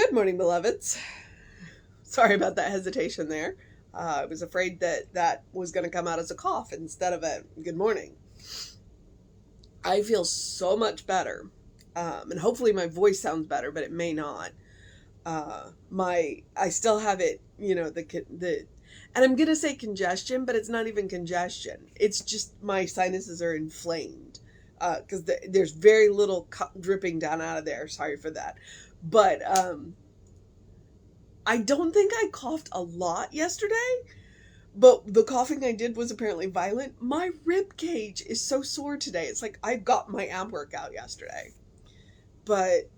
Good morning, beloveds. Sorry about that hesitation there. I was afraid that that was going to come out as a cough instead of a good morning. I feel so much better, and hopefully my voice sounds better, but it may not. I still have it, and I'm gonna say congestion, but it's not even congestion. It's just my sinuses are inflamed because there's very little dripping down out of there. Sorry for that, but I don't think I coughed a lot yesterday, but the coughing I did was apparently violent. My rib cage is so sore today. It's like I got my ab workout yesterday. But,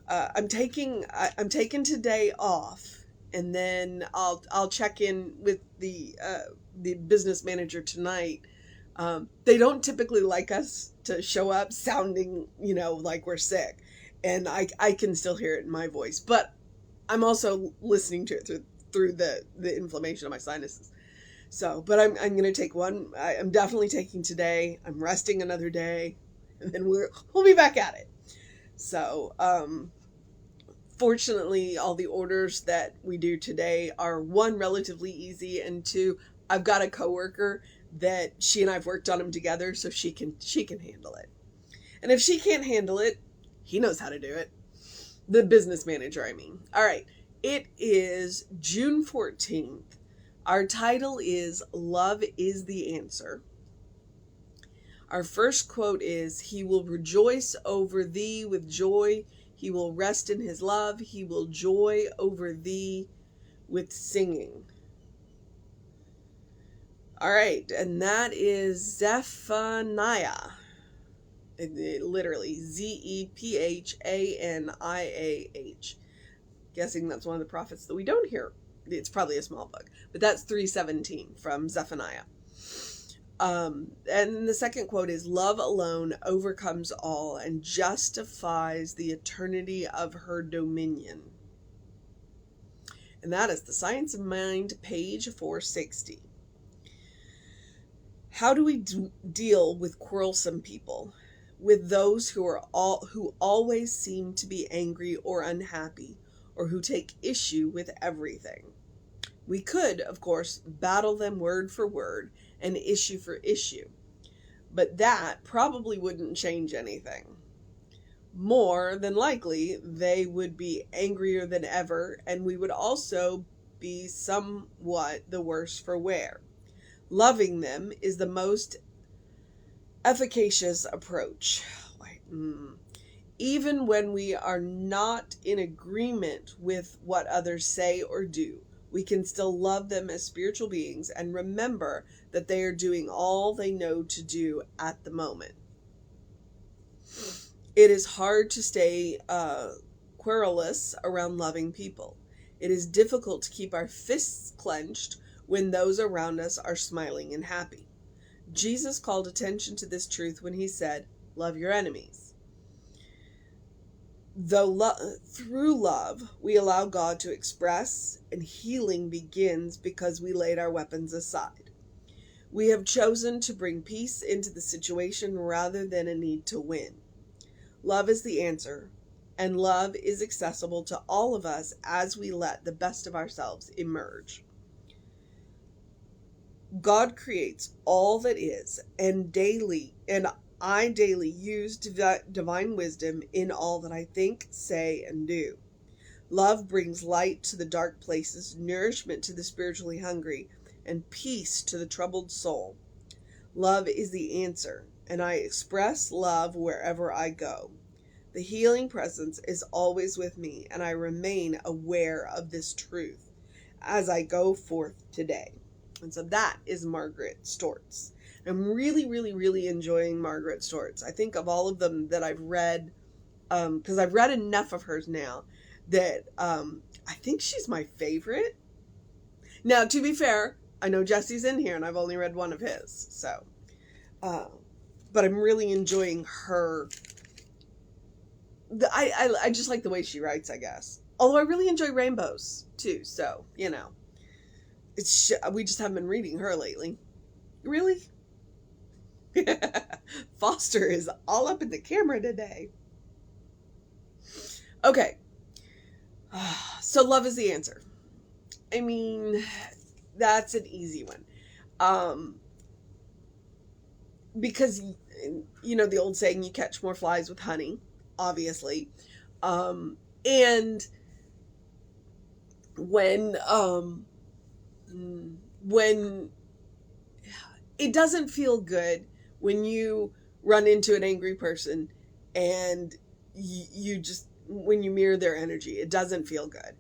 I'm taking today off, and then I'll check in with the business manager tonight. They don't typically like us to show up sounding, like we're sick. And I can still hear it in my voice, but I'm also listening to it through the inflammation of my sinuses. So, but I'm going to take one. I'm definitely taking today. I'm resting another day, and then we'll be back at it. So, fortunately, all the orders that we do today are, one, relatively easy, and two, I've got a coworker that she and I've worked on them together, so she can handle it. And if she can't handle it, he knows how to do it. The business manager, I mean. All right. It is June 14th. Our title is Love is the Answer. Our first quote is, He will rejoice over thee with joy. He will rest in his love. He will joy over thee with singing. All right. And that is Zephaniah. Literally Zephaniah. Guessing that's one of the prophets that we don't hear. It's probably a small book, but that's 3:17 from Zephaniah. And the second quote is, Love alone overcomes all and justifies the eternity of her dominion. And that is The Science of Mind, page 460. How do we deal with quarrelsome people? With those who always seem to be angry or unhappy, or who take issue with everything. We could, of course, battle them word for word and issue for issue, but that probably wouldn't change anything. More than likely, they would be angrier than ever, and we would also be somewhat the worse for wear. Loving them is the most efficacious approach. Even when we are not in agreement with what others say or do, we can still love them as spiritual beings and remember that they are doing all they know to do at the moment. It is hard to stay querulous around loving people. It is difficult to keep our fists clenched when those around us are smiling and happy. Jesus called attention to this truth when he said, Love your enemies. Through love, we allow God to express, and healing begins because we laid our weapons aside. We have chosen to bring peace into the situation rather than a need to win. Love is the answer, and love is accessible to all of us as we let the best of ourselves emerge. God creates all that is, and I daily use divine wisdom in all that I think, say, and do. Love brings light to the dark places, nourishment to the spiritually hungry, and peace to the troubled soul. Love is the answer, and I express love wherever I go. The healing presence is always with me, and I remain aware of this truth as I go forth today. And so that is Margaret Stortz. I'm really, really, really enjoying Margaret Stortz. I think of all of them that I've read, because I've read enough of hers now, that I think she's my favorite. Now, to be fair, I know Jesse's in here, and I've only read one of his. So, but I'm really enjoying her. I just like the way she writes, I guess. Although I really enjoy rainbows, too. So, we just haven't been reading her lately. Really? Foster is all up in the camera today. Okay. So love is the answer. I mean, that's an easy one. Because, the old saying, you catch more flies with honey, obviously. And when, when it doesn't feel good when you run into an angry person and you just, when you mirror their energy, it doesn't feel good.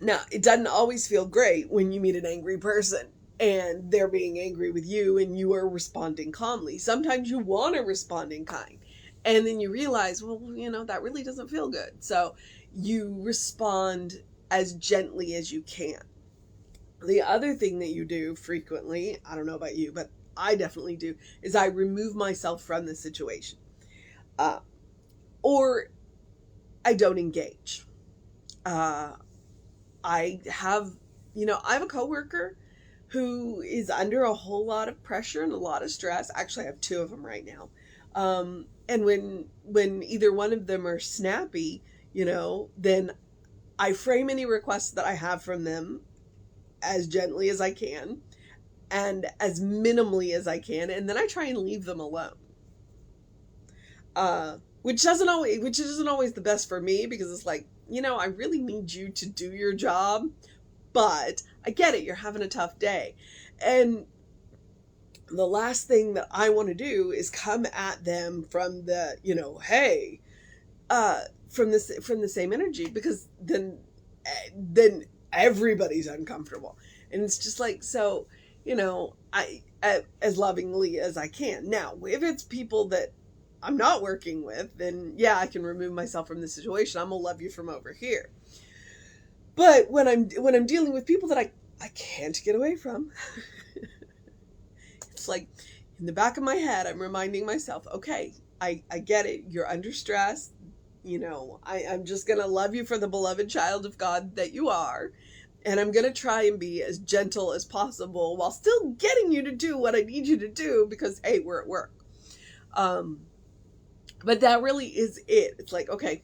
Now, it doesn't always feel great when you meet an angry person and they're being angry with you and you are responding calmly. Sometimes you want to respond in kind. And then you realize, well, that really doesn't feel good. So you respond as gently as you can. The other thing that you do frequently, I don't know about you, but I definitely do, is I remove myself from the situation. Or I don't engage. I have a coworker who is under a whole lot of pressure and a lot of stress. Actually, I have two of them right now. And when either one of them are snappy, then I frame any requests that I have from them as gently as I can and as minimally as I can, and then I try and leave them alone. Which isn't always the best for me, because it's like, I really need you to do your job, but I get it, you're having a tough day. And the last thing that I want to do is come at them from the, hey, from the same energy, because then everybody's uncomfortable. And it's just like, so, I as lovingly as I can. Now, if it's people that I'm not working with, then yeah, I can remove myself from the situation. I'm gonna love you from over here. But when I'm dealing with people that I can't get away from, it's like in the back of my head, I'm reminding myself, okay, I get it. You're under stress. I'm just gonna love you for the beloved child of God that you are. And I'm going to try and be as gentle as possible while still getting you to do what I need you to do, because, hey, we're at work. But that really is it. It's like, okay,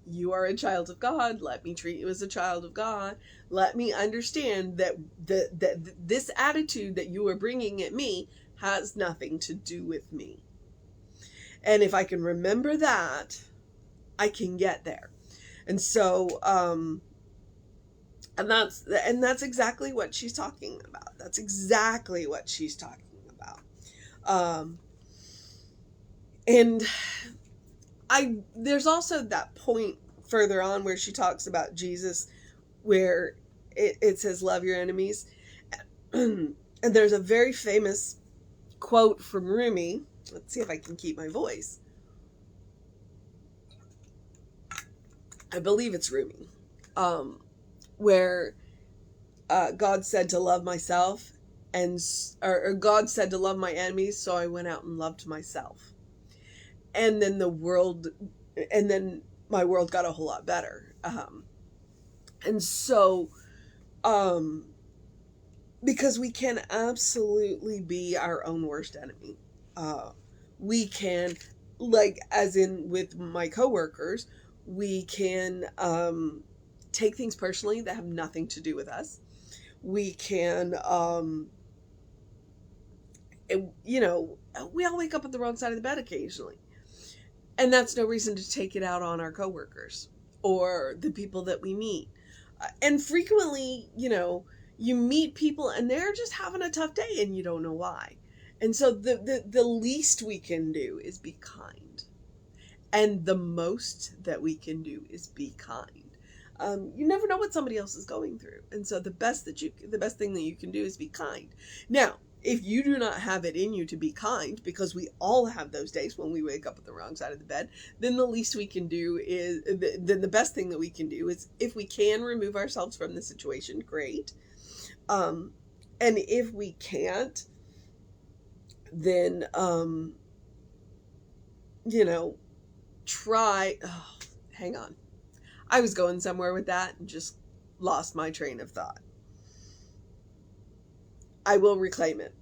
you are a child of God. Let me treat you as a child of God. Let me understand that this attitude that you are bringing at me has nothing to do with me. And if I can remember that, I can get there. And so, and that's exactly what she's talking about. That's exactly what she's talking about. And there's also that point further on where she talks about Jesus, where it says, love your enemies. And there's a very famous quote from Rumi. Let's see if I can keep my voice. I believe it's Rumi. Where God said to love myself, or God said to love my enemies, so I went out and loved myself. And then my world got a whole lot better. And so, because we can absolutely be our own worst enemy. We can, like, as in with my coworkers, we can, take things personally that have nothing to do with us. We can, we all wake up at the wrong side of the bed occasionally. And that's no reason to take it out on our coworkers or the people that we meet. And frequently, you meet people and they're just having a tough day and you don't know why. And so the least we can do is be kind. And the most that we can do is be kind. You never know what somebody else is going through. And so the best thing that you can do is be kind. Now, if you do not have it in you to be kind, because we all have those days when we wake up at the wrong side of the bed, then the least we can do is, then the best thing that we can do is, if we can remove ourselves from the situation, great. And if we can't, then, try, hang on. I was going somewhere with that and just lost my train of thought. I will reclaim it.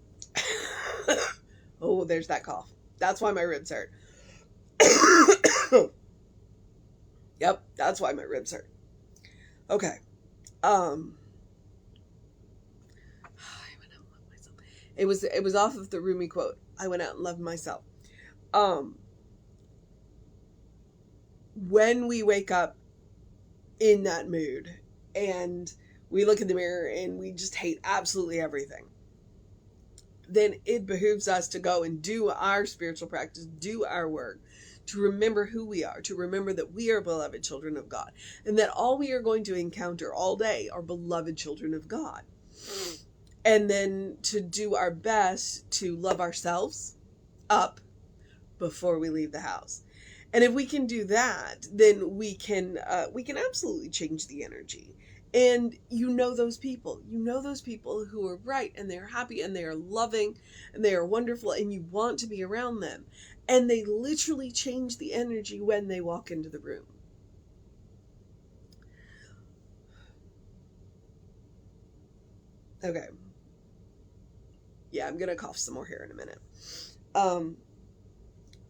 Oh, there's that cough. That's why my ribs hurt. Yep, that's why my ribs hurt. Okay. I went out and loved myself. It was off of the Rumi quote. I went out and loved myself. Um, when we wake up in that mood and we look in the mirror and we just hate absolutely everything, then it behooves us to go and do our spiritual practice, do our work, to remember who we are, to remember that we are beloved children of God, and that all we are going to encounter all day are beloved children of God. And then to do our best to love ourselves up before we leave the house. And if we can do that, then we can absolutely change the energy. And those people who are bright and they're happy and they are loving and they are wonderful and you want to be around them. And they literally change the energy when they walk into the room. Okay. Yeah, I'm going to cough some more here in a minute.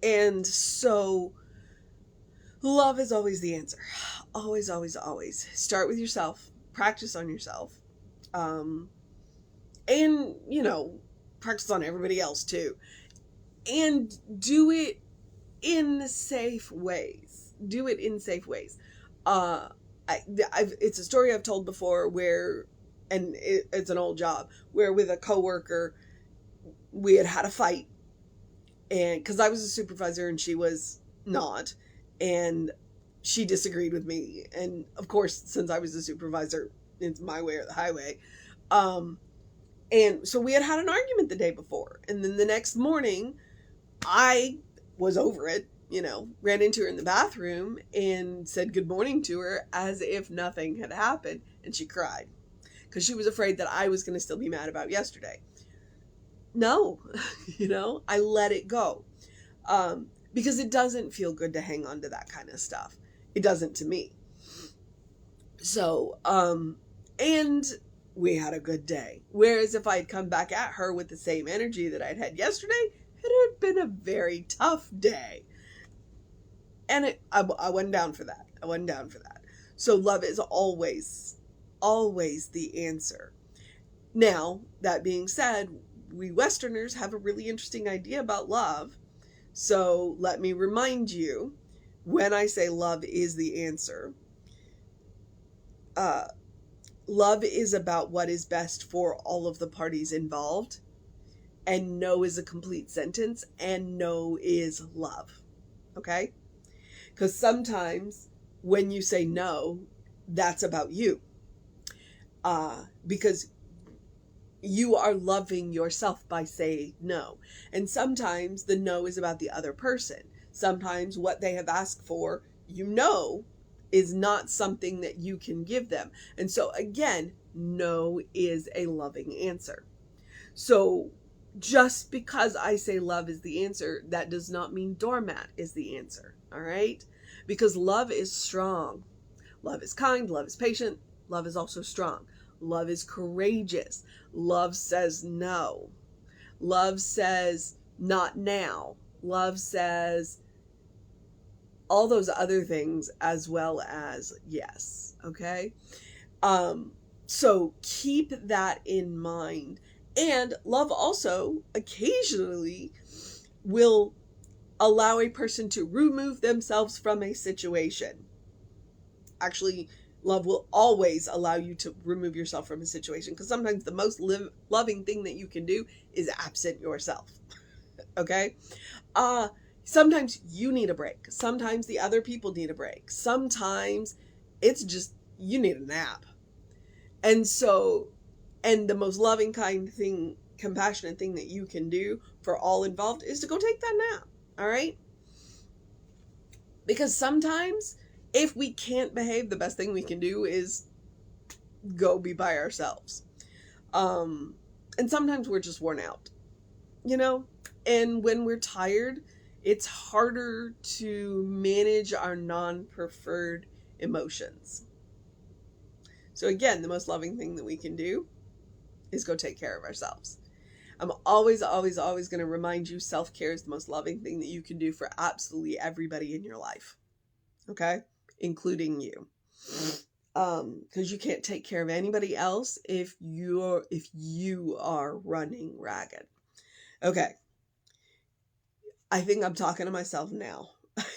And so love is always the answer. Always, always, always. Start with yourself. Practice on yourself. And, practice on everybody else too. And do it in safe ways. Do it in safe ways. It's a story I've told before where, and it's an old job, where with a coworker, we had a fight. And because I was a supervisor and she was not, and she disagreed with me. And of course, since I was a supervisor, it's my way or the highway. And so we had an argument the day before. And then the next morning, I was over it, ran into her in the bathroom and said good morning to her as if nothing had happened. And she cried because she was afraid that I was going to still be mad about yesterday. No, I let it go. Because it doesn't feel good to hang on to that kind of stuff. It doesn't to me. So, and we had a good day. Whereas if I had come back at her with the same energy that I'd had yesterday, it had been a very tough day. And I wasn't down for that. So love is always, always the answer. Now, that being said, we Westerners have a really interesting idea about love. So let me remind you, when I say love is the answer, love is about what is best for all of the parties involved. And no is a complete sentence, and no is love. Okay? Because sometimes when you say no, that's about you. Because you are loving yourself by saying no. And sometimes the no is about the other person. Sometimes what they have asked for, is not something that you can give them. And so again, no is a loving answer. So just because I say love is the answer, that does not mean doormat is the answer. All right? Because love is strong. Love is kind. Love is patient. Love is also strong. Love is courageous. Love says no. Love says not now. Love says all those other things as well as yes. Okay? So keep that in mind. And love also occasionally will allow a person to remove themselves from a situation. Actually, love will always allow you to remove yourself from a situation, because sometimes the most loving thing that you can do is absent yourself. Okay? Sometimes you need a break. Sometimes the other people need a break. Sometimes it's just you need a nap. And so, and the most loving, kind thing, compassionate thing that you can do for all involved is to go take that nap. All right? Because sometimes if we can't behave, the best thing we can do is go be by ourselves. And sometimes we're just worn out, and when we're tired, it's harder to manage our non-preferred emotions. So again, the most loving thing that we can do is go take care of ourselves. I'm always, always, always going to remind you self-care is the most loving thing that you can do for absolutely everybody in your life. Okay? Including you. Because you can't take care of anybody else if you are running ragged. Okay. I think I'm talking to myself now.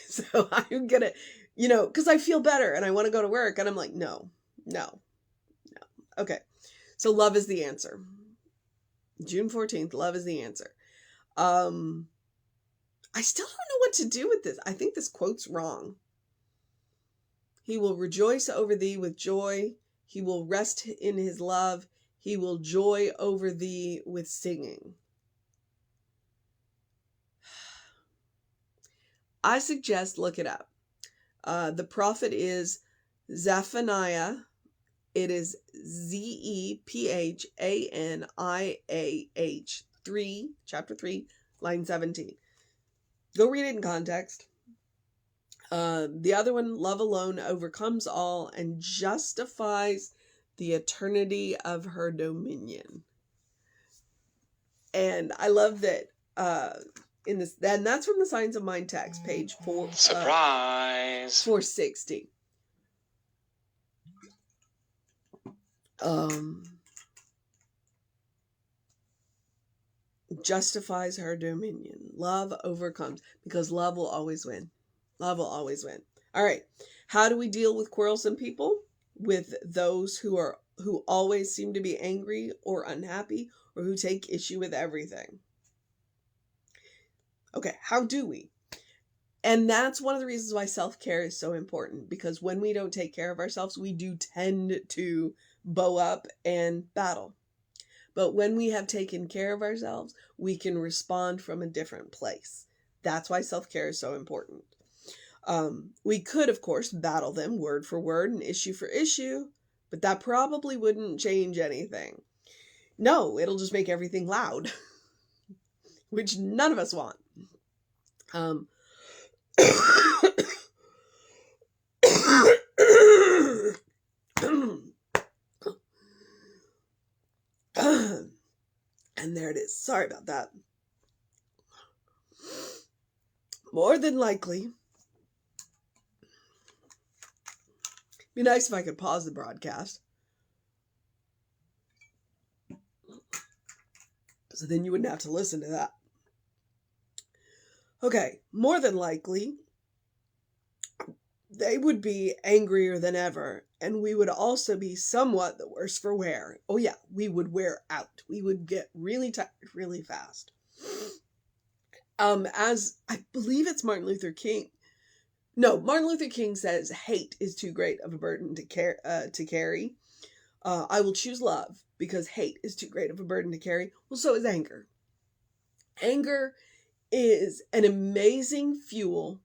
So I'm gonna, because I feel better and I want to go to work and I'm like, no. Okay. So love is the answer. June 14th, love is the answer. I still don't know what to do with this. I think this quote's wrong. He will rejoice over thee with joy. He will rest in his love. He will joy over thee with singing. I suggest look it up. The prophet is Zephaniah. It is Zephaniah 3, chapter 3, line 17. Go read it in context. The other one, love alone overcomes all and justifies the eternity of her dominion. And I love that in this, and that's from the Signs of Mind text, page 4. Surprise! 460. Justifies her dominion. Love overcomes, because love will always win. Love will always win. All right. How do we deal with quarrelsome people? With those who always seem to be angry or unhappy or who take issue with everything. Okay, how do we? And that's one of the reasons why self-care is so important, because when we don't take care of ourselves, we do tend to bow up and battle. But when we have taken care of ourselves, we can respond from a different place. That's why self-care is so important. We could, of course, battle them word for word and issue for issue, but that probably wouldn't change anything. No, it'll just make everything loud, which none of us want. And there it is. Sorry about that. More than likely, be nice if I could pause the broadcast, so then you wouldn't have to listen to that. Okay, more than likely, they would be angrier than ever, and we would also be somewhat the worse for wear. Oh yeah, we would wear out. We would get really tired really fast. As I believe it's Martin Luther King. No, Martin Luther King says hate is too great of a burden to carry. I will choose love because hate is too great of a burden to carry. Well, so is anger. Anger is an amazing fuel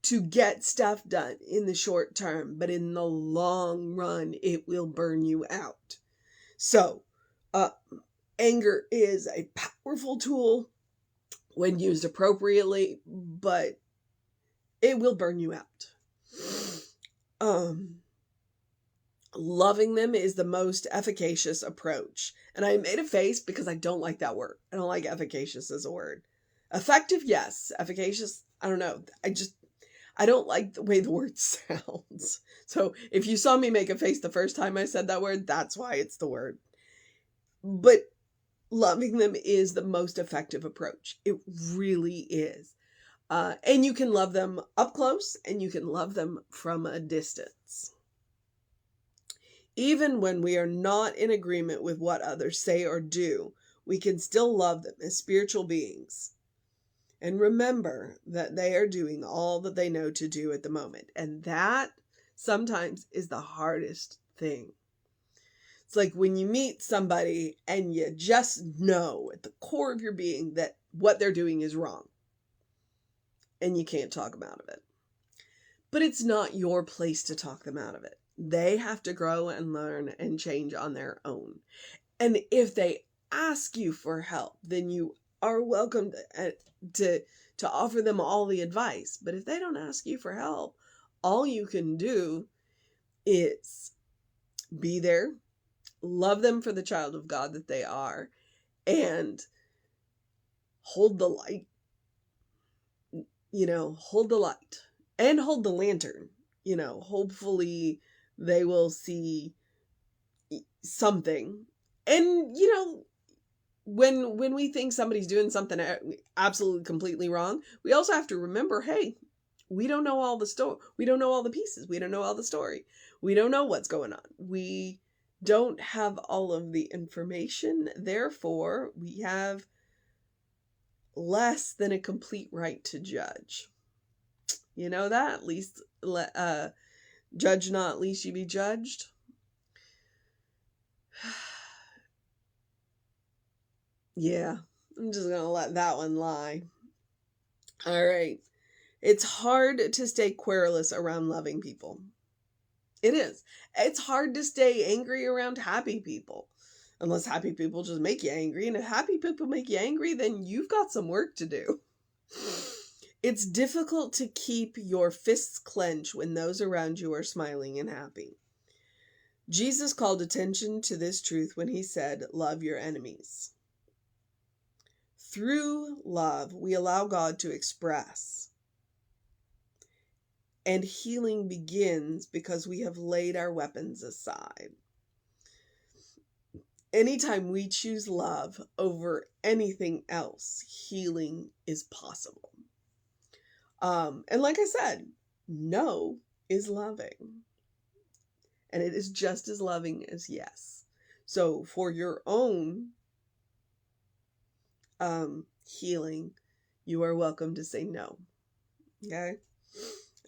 to get stuff done in the short term, but in the long run, it will burn you out. So, anger is a powerful tool when used appropriately, but it will burn you out. Loving them is the most efficacious approach. And I made a face because I don't like that word. I don't like efficacious as a word. Effective, yes. Efficacious, I don't know. I don't like the way the word sounds. So if you saw me make a face the first time I said that word, that's why it's the word. But loving them is the most effective approach. It really is. And you can love them up close and you can love them from a distance. Even when we are not in agreement with what others say or do, we can still love them as spiritual beings. And remember that they are doing all that they know to do at the moment. And that sometimes is the hardest thing. It's like when you meet somebody and you just know at the core of your being that what they're doing is wrong. And you can't talk them out of it. But it's not your place to talk them out of it. They have to grow and learn and change on their own. And if they ask you for help, then you are welcome to offer them all the advice. But if they don't ask you for help, all you can do is be there, love them for the child of God that they are, and hold the light, hold the light and hold the lantern. Hopefully they will see something. And, when we think somebody's doing something absolutely completely wrong, we also have to remember, hey, we don't know all the story. We don't know all the pieces. We don't know all the story. We don't know what's going on. We don't have all of the information. Therefore, we have less than a complete right to judge. You know that? At least, judge not, lest you be judged. Yeah, I'm just going to let that one lie. All right. It's hard to stay querulous around loving people. It is. It's hard to stay angry around happy people. Unless happy people just make you angry. And if happy people make you angry, then you've got some work to do. It's difficult to keep your fists clenched when those around you are smiling and happy. Jesus called attention to this truth when he said, love your enemies. Through love, we allow God to express. And healing begins because we have laid our weapons aside. Anytime we choose love over anything else, healing is possible. And like I said, no is loving. And it is just as loving as yes. So for your own healing, you are welcome to say no. Okay?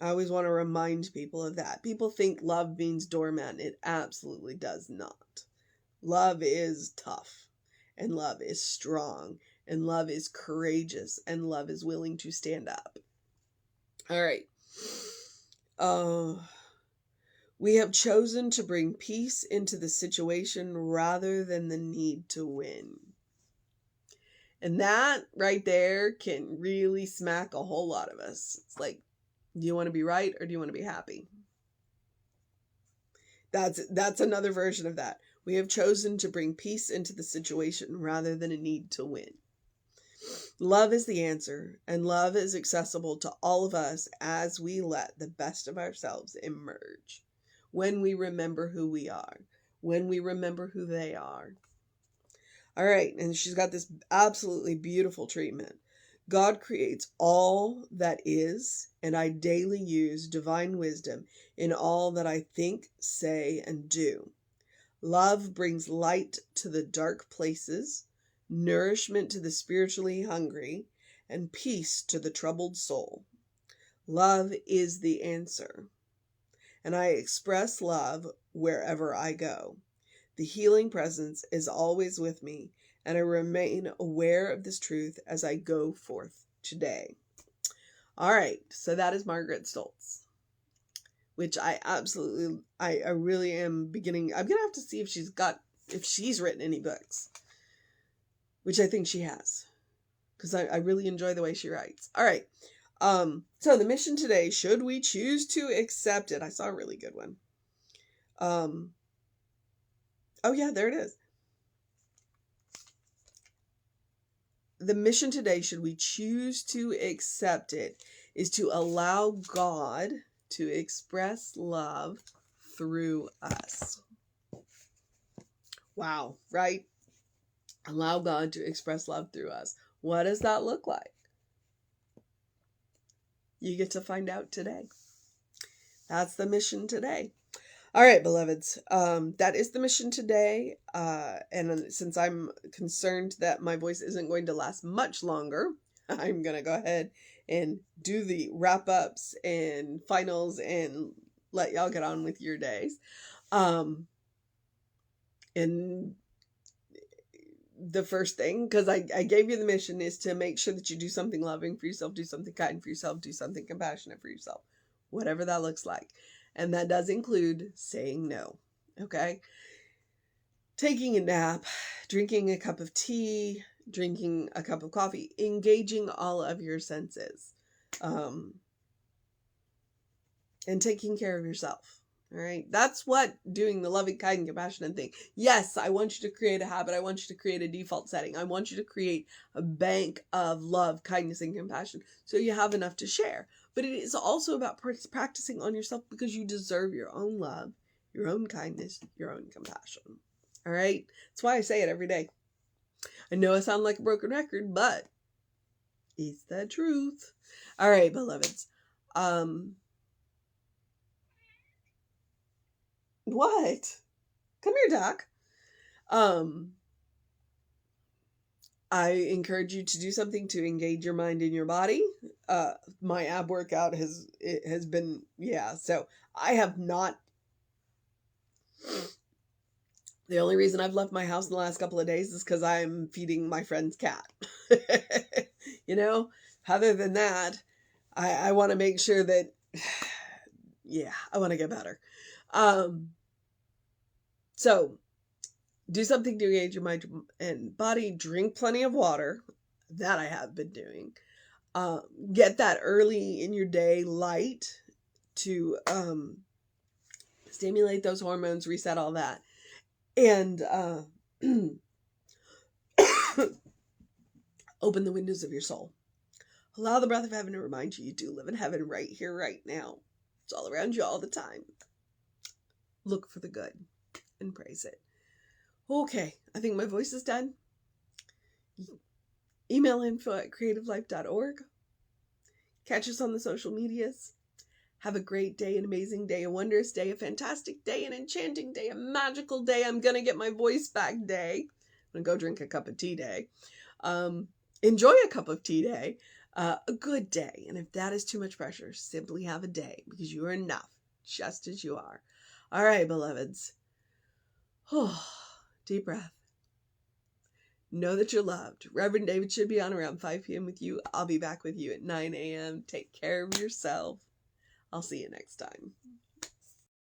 I always want to remind people of that. People think love means doormat. It absolutely does not. Love is tough, and love is strong, and love is courageous, and love is willing to stand up. All right. We have chosen to bring peace into the situation rather than the need to win. And that right there can really smack a whole lot of us. It's like, do you want to be right or do you want to be happy? That's another version of that. We have chosen to bring peace into the situation rather than a need to win. Love is the answer, and love is accessible to all of us as we let the best of ourselves emerge. When we remember who we are, when we remember who they are. All right, and she's got this absolutely beautiful treatment. God creates all that is, and I daily use divine wisdom in all that I think, say, and do. Love brings light to the dark places, nourishment to the spiritually hungry, and peace to the troubled soul. Love is the answer, and I express love wherever I go. The healing presence is always with me, and I remain aware of this truth as I go forth today. All right, so that is Margaret Stortz, which I really am beginning. I'm gonna have to see if she's written any books, which I think she has, because I really enjoy the way she writes. All right, so the mission today: should we choose to accept it? I saw a really good one. Oh yeah, there it is. The mission today, should we choose to accept it, is to allow God to express love through us. Wow, right? Allow God to express love through us. What does that look like? You get to find out today. That's the mission today. All right, beloveds, that is the mission today. And since I'm concerned that my voice isn't going to last much longer, I'm going to go ahead and do the wrap-ups and finals and let y'all get on with your days. And the first thing, because I gave you the mission, is to make sure that you do something loving for yourself, do something kind for yourself, do something compassionate for yourself, whatever that looks like. And that does include saying no, okay? Taking a nap, drinking a cup of tea, drinking a cup of coffee, engaging all of your senses, and taking care of yourself. All right. That's what doing the loving, kind, and compassionate thing. Yes, I want you to create a habit. I want you to create a default setting. I want you to create a bank of love, kindness, and compassion so you have enough to share. But it is also about practicing on yourself because you deserve your own love, your own kindness, your own compassion. All right. That's why I say it every day. I know I sound like a broken record, but it's the truth. All right, beloveds. What? Come here, Doc. I encourage you to do something to engage your mind and your body. My ab workout has been, yeah. So I have not. The only reason I've left my house in the last couple of days is because I'm feeding my friend's cat. You know, other than that, I want to make sure that, yeah, I want to get better. So do something to engage your mind and body. Drink plenty of water. That I have been doing. Get that early in your day light to stimulate those hormones, reset all that. And open the windows of your soul. Allow the breath of heaven to remind you do live in heaven right here, right now. It's all around you all the time. Look for the good and praise it. Okay, I think my voice is done. Email info@creativelife.org. Catch us on the social medias. Have a great day, an amazing day, a wondrous day, a fantastic day, an enchanting day, a magical day. I'm going to get my voice back day. I'm going to go drink a cup of tea day. Enjoy a cup of tea day. A good day. And if that is too much pressure, simply have a day because you are enough just as you are. All right, beloveds. Oh, deep breath. Know that you're loved. Reverend David should be on around 5 p.m. with you. I'll be back with you at 9 a.m. Take care of yourself. I'll see you next time.